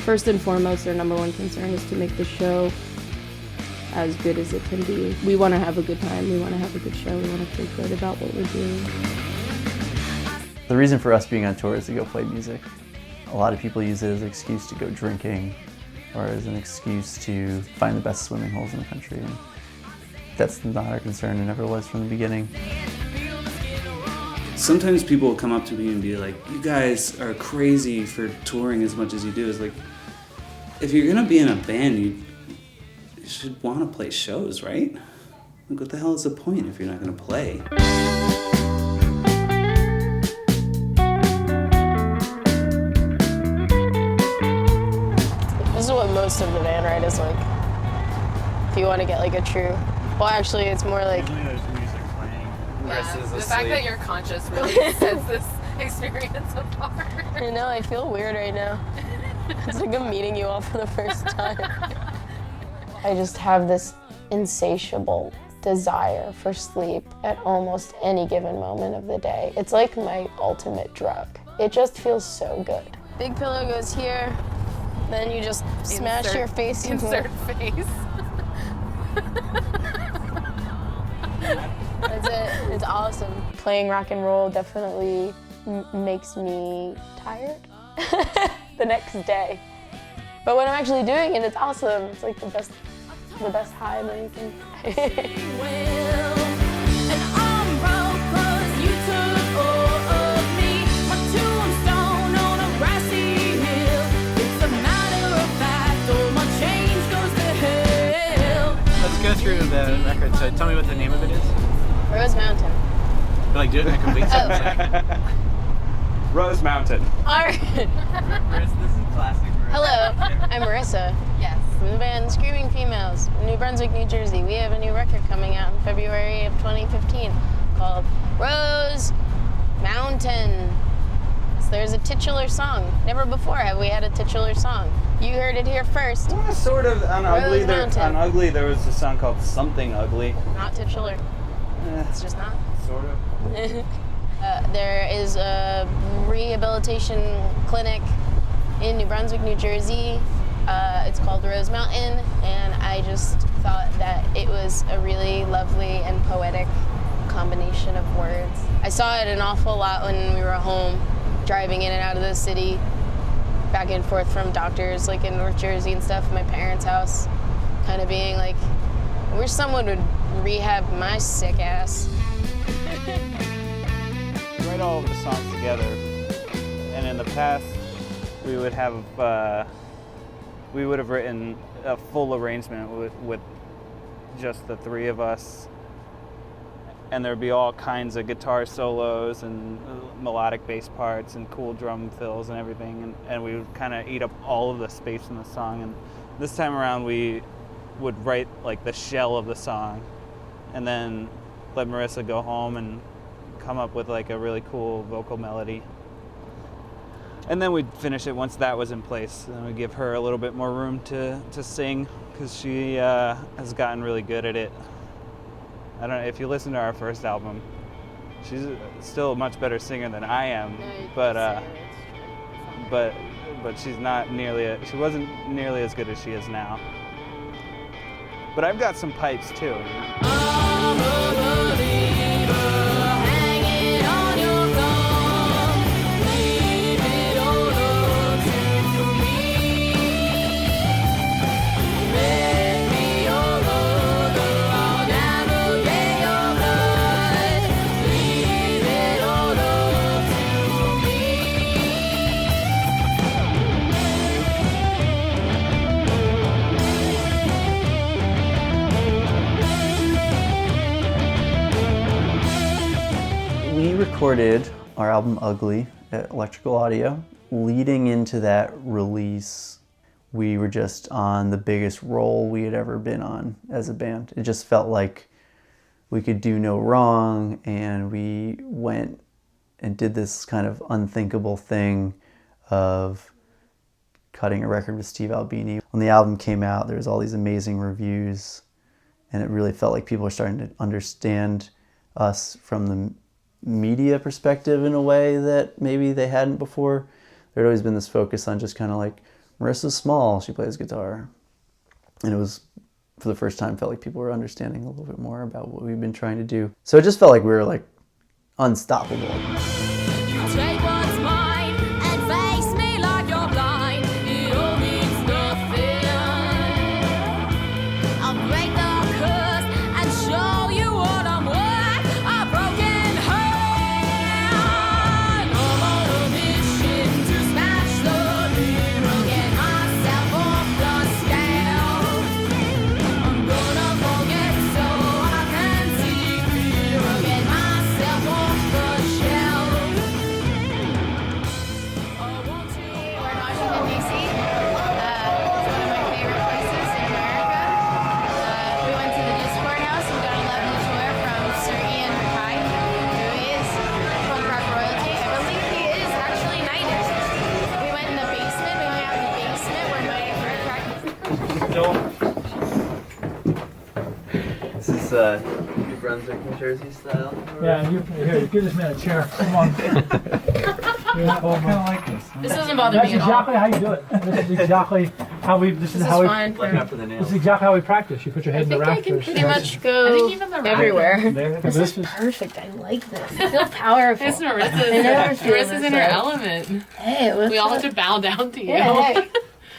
First and foremost, their number one concern is to make the show as good as it can be. We want to have a good time, we want to have a good show, we want to feel good about what we're doing. The reason for us being on tour is to go play music. A lot of people use it as an excuse to go drinking or as an excuse to find the best swimming holes in the country. And that's not our concern, it never was from the beginning. Sometimes people will come up to me and be like, you guys are crazy for touring as much as you do. It's like, if you're gonna be in a band, you should want to play shows, right? Like, what the hell is the point if you're not gonna play? This is what most of the band ride is like. If you want to get like a true, well, actually, it's more like. Usually there's music playing. Yeah, the fact that you're conscious really sets this experience apart. I know, I feel weird right now. It's like I'm meeting you all for the first time. I just have this insatiable desire for sleep at almost any given moment of the day. It's like my ultimate drug. It just feels so good. Big pillow goes here, then you just smash your face in Insert face. That's it. It's awesome. Playing rock and roll definitely makes me tired the next day. But when I'm actually doing it, it's awesome. It's like the best high that you can. Go through the record, so tell me what the name of it is. RoseMountain. Like, do it in a complete sentence. RoseMountain. Alright. Marissa, this is classic. Hello, I'm Marissa. Yes. From the band Screaming Females, New Brunswick, New Jersey. We have a new record coming out in February of 2015 called RoseMountain. So there's a titular song. Never before have we had a titular song. You heard it here first. Well, sort of on Ugly. RoseMountain. On Ugly, there was a song called Something Ugly. Not titular. It's just not. Sort of. There is a rehabilitation clinic in New Brunswick, New Jersey. It's called RoseMountain, and I just thought that it was a really lovely and poetic combination of words. I saw it an awful lot when we were home, driving in and out of the city, back and forth from doctors like in North Jersey and stuff, my parents' house, kind of being like, I wish someone would rehab my sick ass. We write all of the songs together, and in the past, we would have written a full arrangement with just the three of us, and there'd be all kinds of guitar solos and melodic bass parts and cool drum fills and everything, and we would kind of eat up all of the space in the song. And this time around, we would write like the shell of the song, and then let Marissa go home and come up with like a really cool vocal melody. And then we'd finish it once that was in place. And then we'd give her a little bit more room to sing, because she has gotten really good at it. I don't know, if you listen to our first album, she's still a much better singer than I am, but she's not nearly, she wasn't nearly as good as she is now. But I've got some pipes too. We recorded our album Ugly at Electrical Audio. Leading into that release, we were just on the biggest roll we had ever been on as a band. It just felt like we could do no wrong, and we went and did this kind of unthinkable thing of cutting a record with Steve Albini. When the album came out, there was all these amazing reviews, and it really felt like people were starting to understand us from the media perspective in a way that maybe they hadn't before. There'd always been this focus on just kind of like Marissa's small, she plays guitar. And it was, for the first time, felt like people were understanding a little bit more about what we've been trying to do. So it just felt like we were like unstoppable. Take what's mine and face me like you're blind. It all means nothing. I'll break the curse and show you what I'm worth. A broken heart. I'm on a mission to smash the mirror, get myself off the scale. I'm gonna forget so I can see clearer, get myself off the shelf. We're in Washington, D.C. It's one of my favorite places in America. We went to the Discord House and got a lovely tour from Sir Ian Mackay, who is punk rock royalty. I believe he is actually knighted. We went in the basement. We hung out in the basement where Mighty Bird practiced. This is New Brunswick, New Jersey style. Yeah, here, give this man a chair. Come on. Yeah, I kind of like this. This doesn't bother That's me at all. exactly how you do it. This is exactly how we. This is This is how we. fine. Looking up for the This nails. is exactly how we practice. You put your head in the I think I can rafters. pretty much I go think even the everywhere. There, This is perfect. I like this. I feel powerful. It's I never feel Marissa's this in her way. element. Hey, what's We all up? have to bow down to you. Yeah, hey,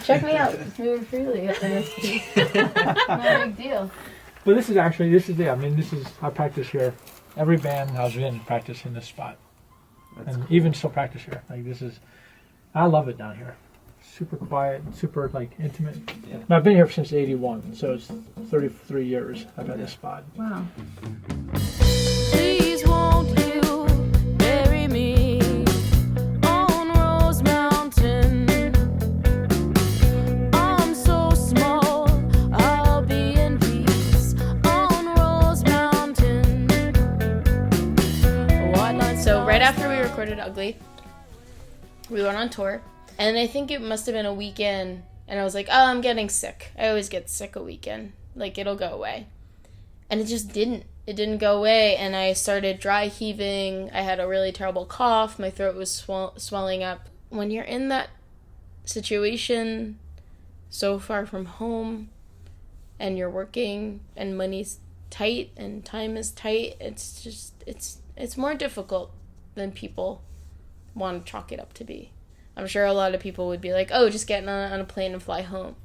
check me out. It's moving freely up in this piece. No big deal. But this is I mean, this is I practice here. Every band I was in practice in this spot, and even still practice here. Like this is, I love it down here. Super quiet, super like intimate. Yeah. And I've been here since '81, so it's 33 years I've had this spot. Wow. Please won't you bury me on RoseMountain? I'm so small, I'll be in peace on RoseMountain. So right after we recorded Ugly, we went on tour, and I think it must have been a weekend, and I was like, oh, I'm getting sick. I always get sick a weekend. Like, it'll go away. And it just didn't. It didn't go away, and I started dry heaving. I had a really terrible cough. My throat was swelling up. When you're in that situation, so far from home, and you're working, and money's tight, and time is tight, it's just, it's more difficult than people want to chalk it up to be. I'm sure a lot of people would be like, oh, just get on a plane and fly home.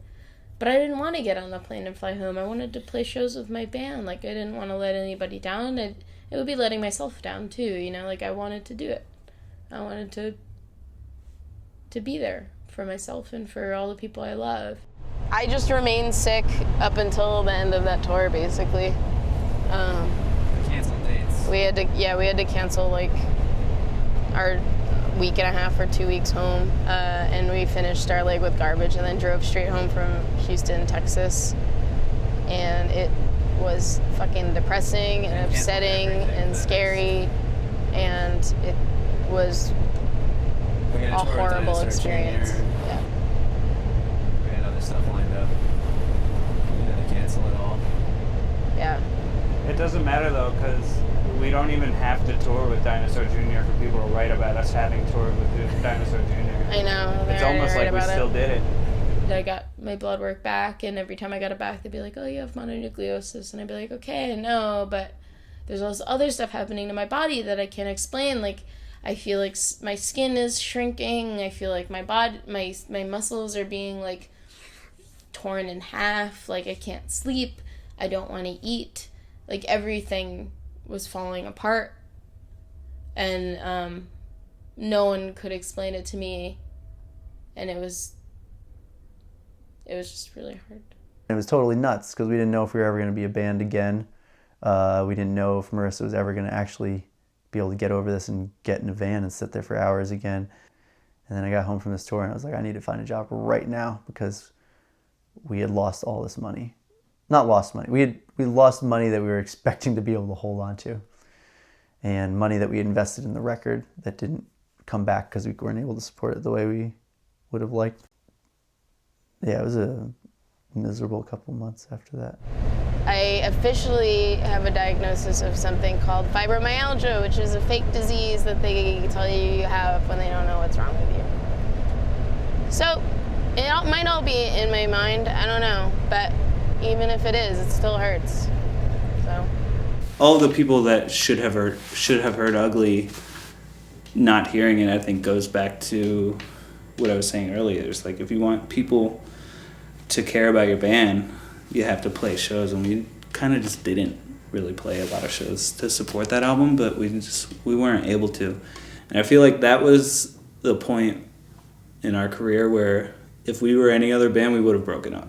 But I didn't want to get on a plane and fly home. I wanted to play shows with my band. Like, I didn't want to let anybody down. It would be letting myself down, too, you know? Like, I wanted to do it. I wanted to be there for myself and for all the people I love. I just remained sick up until the end of that tour, basically. Canceled dates. We had to cancel, like, our week and a half or 2 weeks home, and we finished our leg with garbage and then drove straight home from Houston, Texas, and it was fucking depressing and upsetting and scary, and it was a horrible experience. Yeah. We had other stuff lined up. We had to cancel it all. Yeah. It doesn't matter though, because we don't even have to tour with Dinosaur Jr. for people to write about us having toured with Dinosaur Jr. I know. It's almost like we still did it. I got my blood work back, and every time I got it back, they'd be like, oh, you have mononucleosis. And I'd be like, okay, I know, but there's all this other stuff happening to my body that I can't explain. Like, I feel like my skin is shrinking. I feel like my body, my muscles are being, like, torn in half. Like, I can't sleep. I don't want to eat. Like, everything was falling apart, and no one could explain it to me, and it was just really hard. It was totally nuts because we didn't know if we were ever going to be a band again. We didn't know if Marissa was ever going to actually be able to get over this and get in a van and sit there for hours again. And then I got home from this tour and I was like, I need to find a job right now because we had lost all this money. Not lost money. We lost money that we were expecting to be able to hold on to, and money that we invested in the record that didn't come back because we weren't able to support it the way we would have liked. Yeah, it was a miserable couple months after that. I officially have a diagnosis of something called fibromyalgia, which is a fake disease that they tell you you have when they don't know what's wrong with you. So, It might all be in my mind, I don't know, but even if it is, it still hurts. So all the people that should have heard Ugly, not hearing it, I think goes back to what I was saying earlier. It's like if you want people to care about your band, you have to play shows, and we kind of just didn't really play a lot of shows to support that album, but we weren't able to. And I feel like that was the point in our career where if we were any other band, we would have broken up.